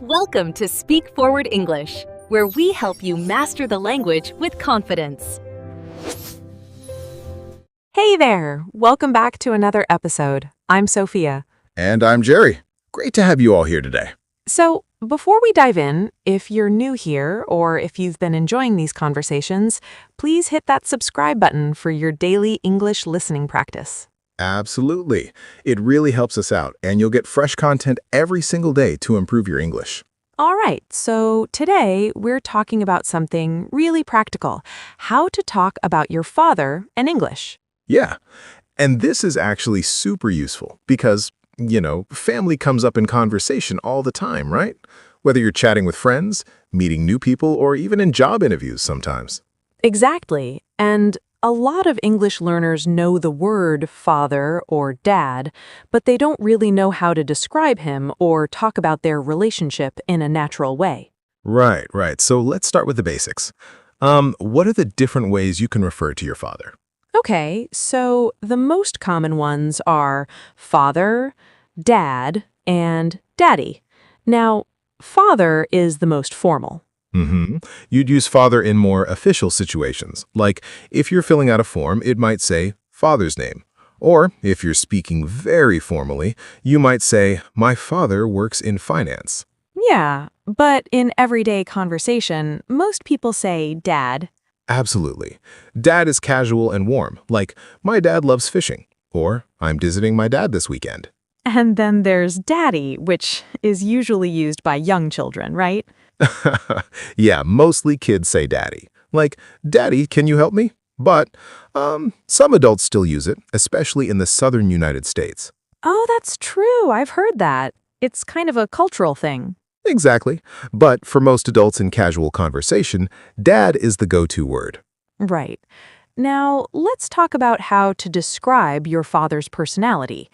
Welcome to Speak Forward English, where we help you master the language with confidence. Hey there! Welcome back to another episode. I'm Sophia. And I'm Jerry. Great to have you all here today. So, before we dive in, if you're new here or if you've been enjoying these conversations, please hit that subscribe button for your daily English listening practice. Absolutely. It really helps us out, and you'll get fresh content every single day to improve your English. All right, so today we're talking about something really practical, how to talk about your father in English. Yeah, and this is actually super useful because, family comes up in conversation all the time, right? Whether you're chatting with friends, meeting new people, or even in job interviews sometimes. Exactly, and a lot of English learners know the word father or dad, but they don't really know how to describe him or talk about their relationship in a natural way. Right. So let's start with the basics. What are the different ways you can refer to your father? Okay, so the most common ones are father, dad, and daddy. Now, father is the most formal. You'd use father in more official situations, like if you're filling out a form, it might say father's name. Or if you're speaking very formally, you might say, my father works in finance. Yeah, but in everyday conversation, most people say dad. Absolutely. Dad is casual and warm, like my dad loves fishing, or I'm visiting my dad this weekend. And then there's daddy, which is usually used by young children, right? Yeah, mostly kids say daddy. Like, daddy, can you help me? But some adults still use it, especially in the southern United States. Oh, that's true. I've heard that. It's kind of a cultural thing. Exactly. But for most adults in casual conversation, dad is the go-to word. Right. Now, let's talk about how to describe your father's personality.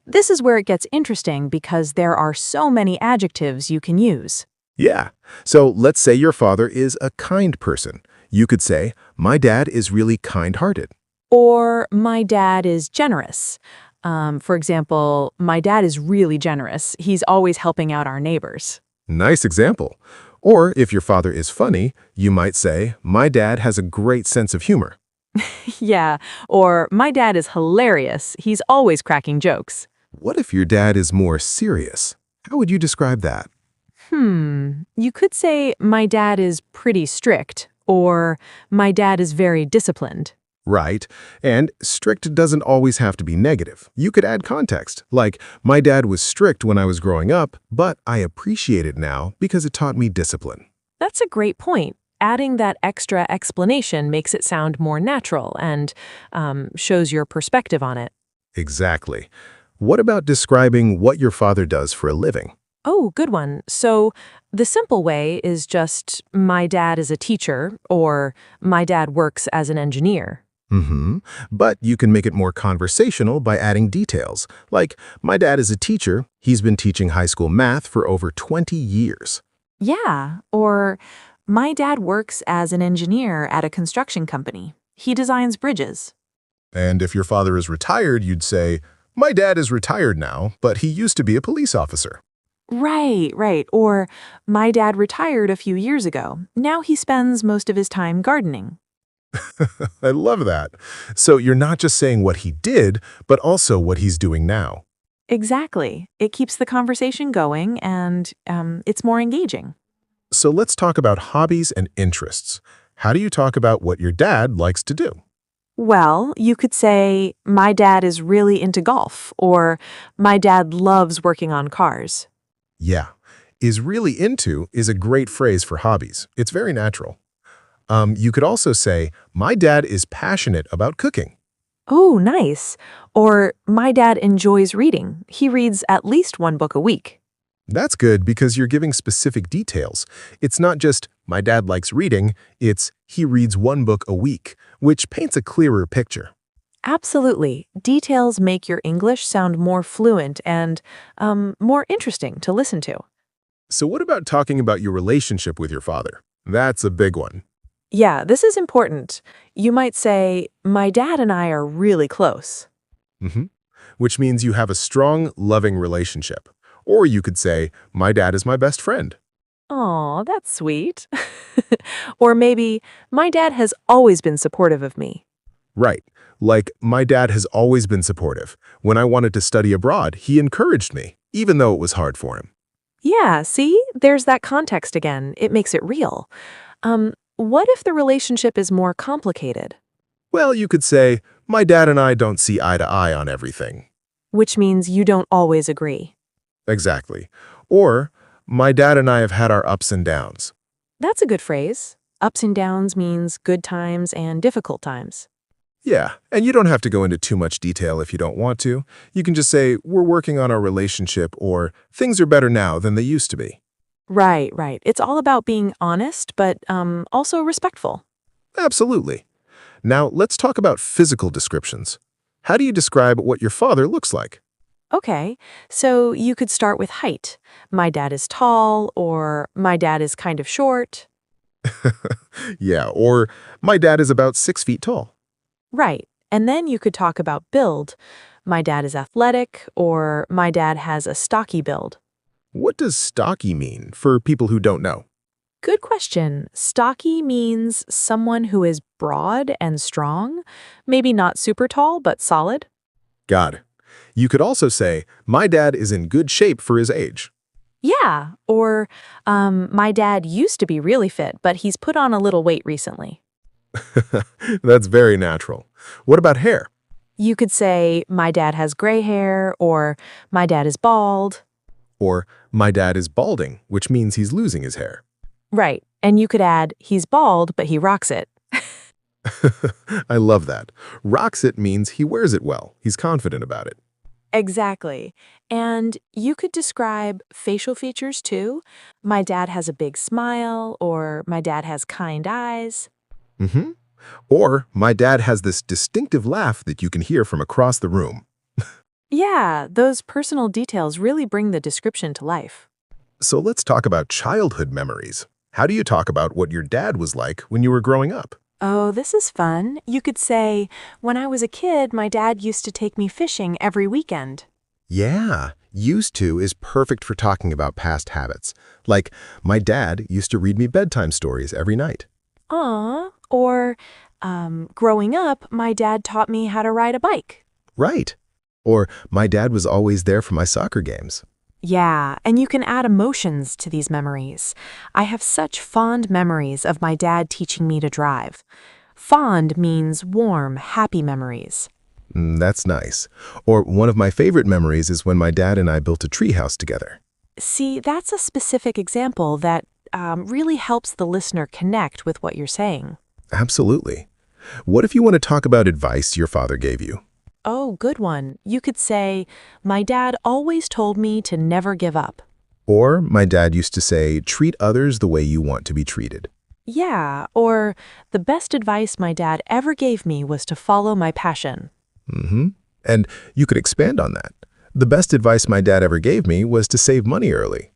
This is where it gets interesting because there are so many adjectives you can use. Yeah. So let's say your father is a kind person. You could say, my dad is really kind-hearted. Or, my dad is generous. For example, my dad is really generous. He's always helping out our neighbors. Nice example. Or if your father is funny, you might say, my dad has a great sense of humor. Yeah, or my dad is hilarious. He's always cracking jokes. What if your dad is more serious? How would you describe that? You could say my dad is pretty strict, or my dad is very disciplined. Right. And strict doesn't always have to be negative. You could add context, like, my dad was strict when I was growing up, but I appreciate it now because it taught me discipline. That's a great point. Adding that extra explanation makes it sound more natural and shows your perspective on it. Exactly. What about describing what your father does for a living? Oh, good one. So the simple way is just my dad is a teacher or my dad works as an engineer. But you can make it more conversational by adding details, like, my dad is a teacher. He's been teaching high school math for over 20 years. Yeah, or my dad works as an engineer at a construction company. He designs bridges. And if your father is retired, you'd say, my dad is retired now, but he used to be a police officer. Right. Or my dad retired a few years ago. Now he spends most of his time gardening. I love that. So you're not just saying what he did, but also what he's doing now. Exactly. It keeps the conversation going and it's more engaging. So let's talk about hobbies and interests. How do you talk about what your dad likes to do? Well, you could say, my dad is really into golf, or my dad loves working on cars. Yeah. Is really into is a great phrase for hobbies. It's very natural. You could also say, my dad is passionate about cooking. Oh, nice. Or my dad enjoys reading. He reads at least one book a week. That's good because you're giving specific details. It's not just, my dad likes reading, it's, he reads one book a week, which paints a clearer picture. Absolutely. Details make your English sound more fluent and more interesting to listen to. So what about talking about your relationship with your father? That's a big one. Yeah, this is important. You might say, my dad and I are really close. Which means you have a strong, loving relationship. Or you could say, my dad is my best friend. Aw, that's sweet. Or maybe, my dad has always been supportive of me. Right. Like, my dad has always been supportive. When I wanted to study abroad, he encouraged me, even though it was hard for him. Yeah, see? There's that context again. It makes it real. What if the relationship is more complicated? Well, you could say, my dad and I don't see eye to eye on everything. Which means you don't always agree. Exactly. Or, my dad and I have had our ups and downs. That's a good phrase. Ups and downs means good times and difficult times. Yeah, and you don't have to go into too much detail if you don't want to. You can just say, we're working on our relationship, or things are better now than they used to be. Right, right. It's all about being honest, but also respectful. Absolutely. Now, let's talk about physical descriptions. How do you describe what your father looks like? Okay, so you could start with height. My dad is tall, or my dad is kind of short. Yeah, or my dad is about 6 feet tall. Right, and then you could talk about build. My dad is athletic, or my dad has a stocky build. What does stocky mean for people who don't know? Good question. Stocky means someone who is broad and strong, maybe not super tall, but solid. Got it. You could also say, my dad is in good shape for his age. Yeah, or my dad used to be really fit, but he's put on a little weight recently. That's very natural. What about hair? You could say, my dad has gray hair, or my dad is bald. Or, my dad is balding, which means he's losing his hair. Right, and you could add, he's bald, but he rocks it. I love that. Rocks it means he wears it well. He's confident about it. Exactly. And you could describe facial features too. My dad has a big smile, or my dad has kind eyes. Mm-hmm. Or, my dad has this distinctive laugh that you can hear from across the room. Yeah, those personal details really bring the description to life. So let's talk about childhood memories. How do you talk about what your dad was like when you were growing up? Oh, this is fun. You could say, when I was a kid, my dad used to take me fishing every weekend. Yeah, used to is perfect for talking about past habits. Like, my dad used to read me bedtime stories every night. Aw, or growing up, my dad taught me how to ride a bike. Right. Or, my dad was always there for my soccer games. Yeah, and you can add emotions to these memories. I have such fond memories of my dad teaching me to drive. Fond means warm, happy memories. That's nice. Or, one of my favorite memories is when my dad and I built a treehouse together. See, that's a specific example that really helps the listener connect with what you're saying. Absolutely. What if you want to talk about advice your father gave you? Oh, good one. You could say, my dad always told me to never give up. Or, my dad used to say, treat others the way you want to be treated. Yeah, or the best advice my dad ever gave me was to follow my passion. Mm-hmm. And you could expand on that. The best advice my dad ever gave me was to save money early.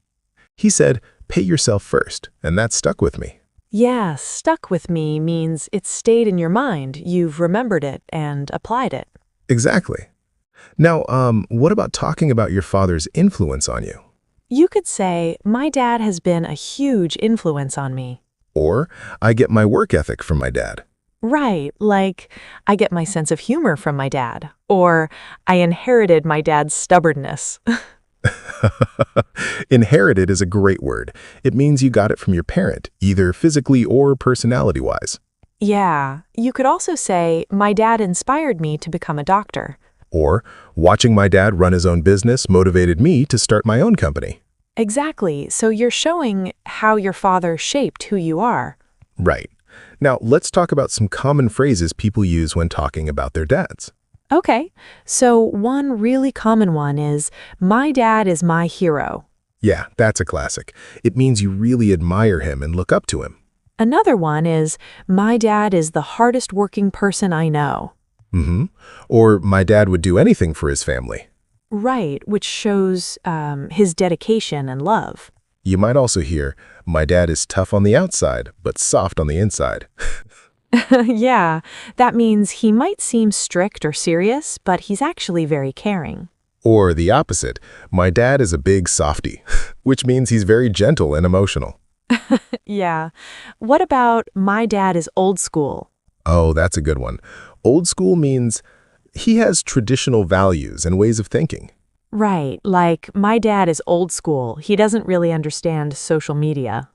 He said, pay yourself first, and that stuck with me. Yeah, stuck with me means it stayed in your mind, you've remembered it and applied it. Exactly. Now, what about talking about your father's influence on you? You could say, my dad has been a huge influence on me. Or, I get my work ethic from my dad. Right, like, I get my sense of humor from my dad, or I inherited my dad's stubbornness. Inherited is a great word. It means you got it from your parent, either physically or personality-wise. Yeah, you could also say, my dad inspired me to become a doctor. Or, watching my dad run his own business motivated me to start my own company. Exactly, so you're showing how your father shaped who you are. Right. Now, let's talk about some common phrases people use when talking about their dads. Okay, so one really common one is, my dad is my hero. Yeah, that's a classic. It means you really admire him and look up to him. Another one is, my dad is the hardest working person I know. Mm-hmm. Or, my dad would do anything for his family. Right, which shows his dedication and love. You might also hear, my dad is tough on the outside, but soft on the inside. Yeah, that means he might seem strict or serious, but he's actually very caring. Or the opposite, my dad is a big softie, which means he's very gentle and emotional. Yeah. What about my dad is old school? Oh, that's a good one. Old school means he has traditional values and ways of thinking. Right, like my dad is old school. He doesn't really understand social media.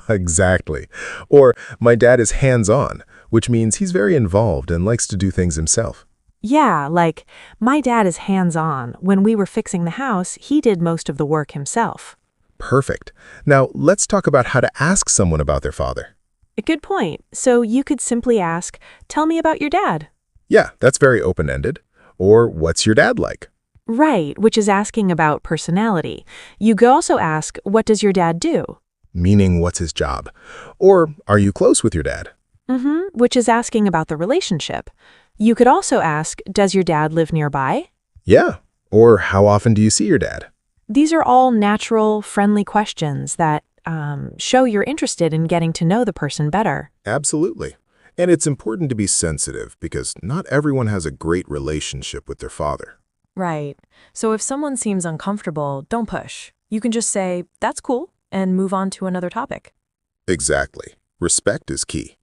Exactly. Or my dad is hands-on, which means he's very involved and likes to do things himself. Yeah, like my dad is hands-on. When we were fixing the house, he did most of the work himself. Perfect. Now, let's talk about how to ask someone about their father. A good point. So you could simply ask, "Tell me about your dad." Yeah, that's very open-ended. Or, what's your dad like? Right, which is asking about personality. You could also ask, "What does your dad do?" Meaning, what's his job? Or, are you close with your dad? Which is asking about the relationship. You could also ask, "Does your dad live nearby?" Yeah. Or, how often do you see your dad? These are all natural, friendly questions that show you're interested in getting to know the person better. Absolutely. And it's important to be sensitive because not everyone has a great relationship with their father. Right. So if someone seems uncomfortable, don't push. You can just say, "That's cool," and move on to another topic. Exactly. Respect is key.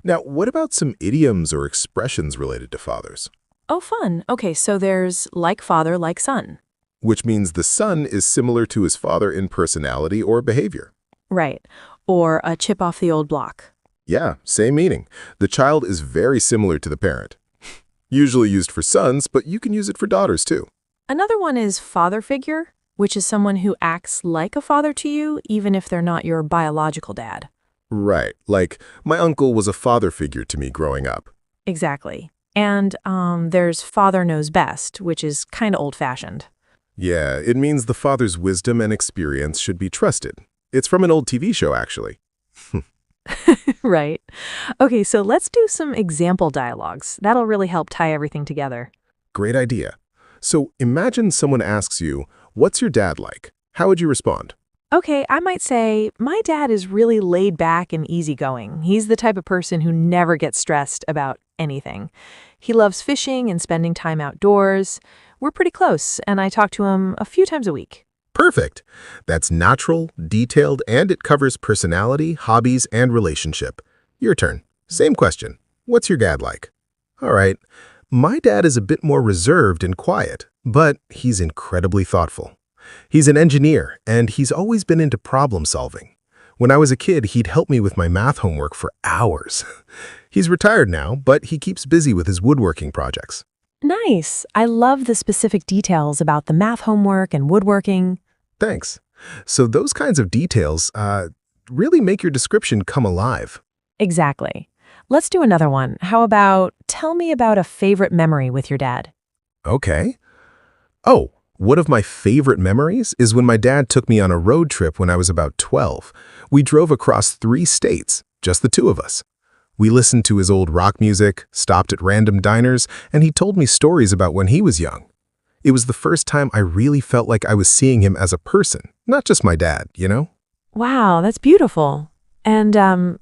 Now, what about some idioms or expressions related to fathers? Oh, fun. Okay, so there's like father, like son. Which means the son is similar to his father in personality or behavior. Right. Or a chip off the old block. Yeah, same meaning. The child is very similar to the parent. Usually used for sons, but you can use it for daughters too. Another one is father figure, which is someone who acts like a father to you, even if they're not your biological dad. Right, like my uncle was a father figure to me growing up. Exactly. And there's father knows best, which is kind of old-fashioned. Yeah, it means the father's wisdom and experience should be trusted. It's from an old TV show, actually. Right. Okay, so let's do some example dialogues. That'll really help tie everything together. Great idea. So imagine someone asks you, what's your dad like? How would you respond? Okay, I might say, my dad is really laid back and easygoing. He's the type of person who never gets stressed about anything. He loves fishing and spending time outdoors. We're pretty close, and I talk to him a few times a week. Perfect. That's natural, detailed, and it covers personality, hobbies, and relationship. Your turn. Same question. What's your dad like? All right. My dad is a bit more reserved and quiet, but he's incredibly thoughtful. He's an engineer, and he's always been into problem solving. When I was a kid, he'd help me with my math homework for hours. He's retired now, but he keeps busy with his woodworking projects. Nice. I love the specific details about the math homework and woodworking. Thanks. So those kinds of details really make your description come alive. Exactly. Let's do another one. How about, tell me about a favorite memory with your dad? Okay. Oh, one of my favorite memories is when my dad took me on a road trip when I was about 12. We drove across 3 states, just the two of us. We listened to his old rock music, stopped at random diners, and he told me stories about when he was young. It was the first time I really felt like I was seeing him as a person, not just my dad, you know? Wow, that's beautiful. And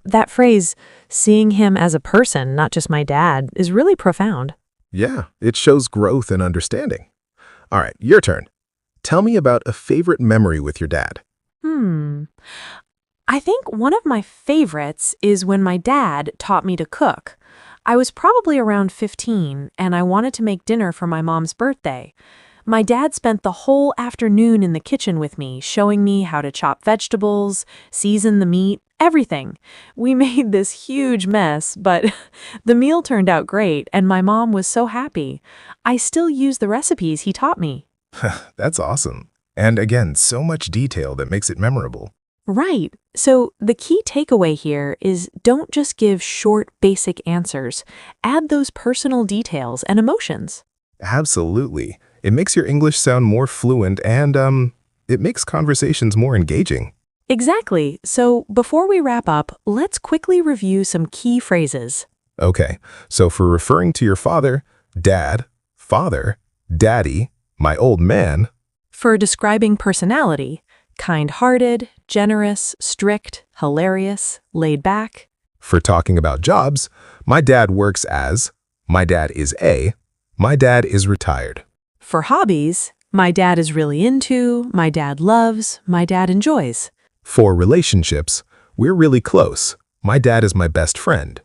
that phrase, seeing him as a person, not just my dad, is really profound. Yeah, it shows growth and understanding. All right, your turn. Tell me about a favorite memory with your dad. I think one of my favorites is when my dad taught me to cook. I was probably around 15, and I wanted to make dinner for my mom's birthday. My dad spent the whole afternoon in the kitchen with me, showing me how to chop vegetables, season the meat, everything. We made this huge mess, but the meal turned out great, and my mom was so happy. I still use the recipes he taught me. That's awesome. And again, so much detail that makes it memorable. Right. So the key takeaway here is don't just give short, basic answers. Add those personal details and emotions. Absolutely. It makes your English sound more fluent and it makes conversations more engaging. Exactly. So before we wrap up, let's quickly review some key phrases. Okay, so for referring to your father, dad, father, daddy, my old man. For describing personality, kind-hearted, generous, strict, hilarious, laid back. For talking about jobs, my dad works as, my dad is a, my dad is retired. For hobbies, my dad is really into, my dad loves, my dad enjoys. For relationships, we're really close. My dad is my best friend.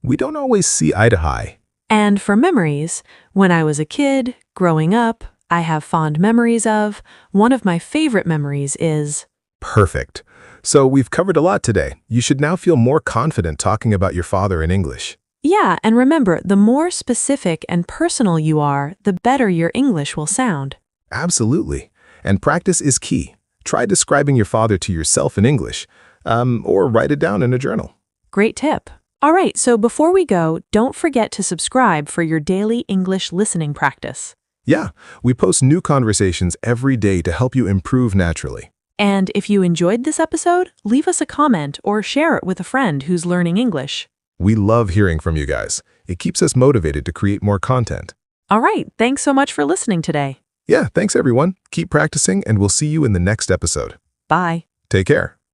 We don't always see eye to eye. And for memories, when I was a kid, growing up, I have fond memories of. One of my favorite memories is... Perfect. So we've covered a lot today. You should now feel more confident talking about your father in English. Yeah, and remember, the more specific and personal you are, the better your English will sound. Absolutely. And practice is key. Try describing your father to yourself in English, or write it down in a journal. Great tip. All right, so before we go, don't forget to subscribe for your daily English listening practice. Yeah, we post new conversations every day to help you improve naturally. And if you enjoyed this episode, leave us a comment or share it with a friend who's learning English. We love hearing from you guys. It keeps us motivated to create more content. All right, thanks so much for listening today. Yeah, thanks everyone. Keep practicing and we'll see you in the next episode. Bye. Take care.